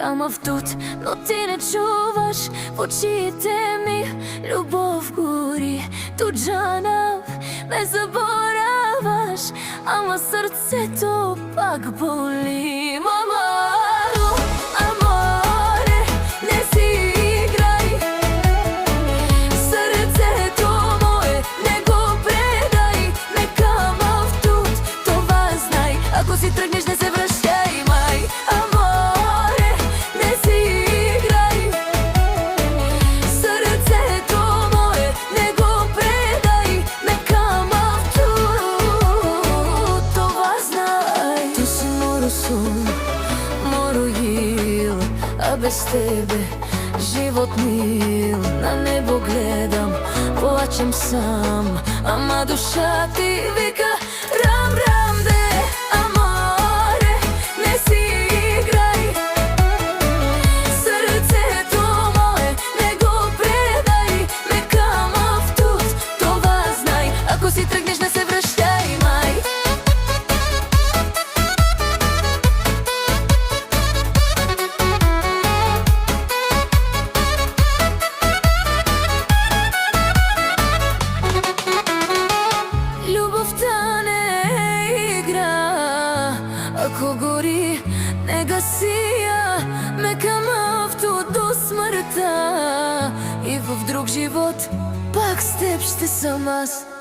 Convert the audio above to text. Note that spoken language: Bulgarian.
камав тут, но ти не чуваш. В очите ми любов гори, туджанав, не забораваш, ама срцето пак боли. Аморе, не си играј, срцето мое не го предај. Ме камав тут, това знај, ако си тргнеш не се вращај, мај. Аморе, не си играј, срцето мое не го предај. Ме камав тут, това знај. Ти си моро сон, моро ил, а без тебе живот мил. На небо гледам, плачем сам, ама душа ти вика рам, рам, де. Аморе, не си играј, срцето мое не го предај. Ме камав тут, това знај, ако си тргнеш не се вращај, мај. Љубовта не е игра, ако гори не гаси ја. Ме камав тут до смртта и в друг живот пак с теб ще съм аз.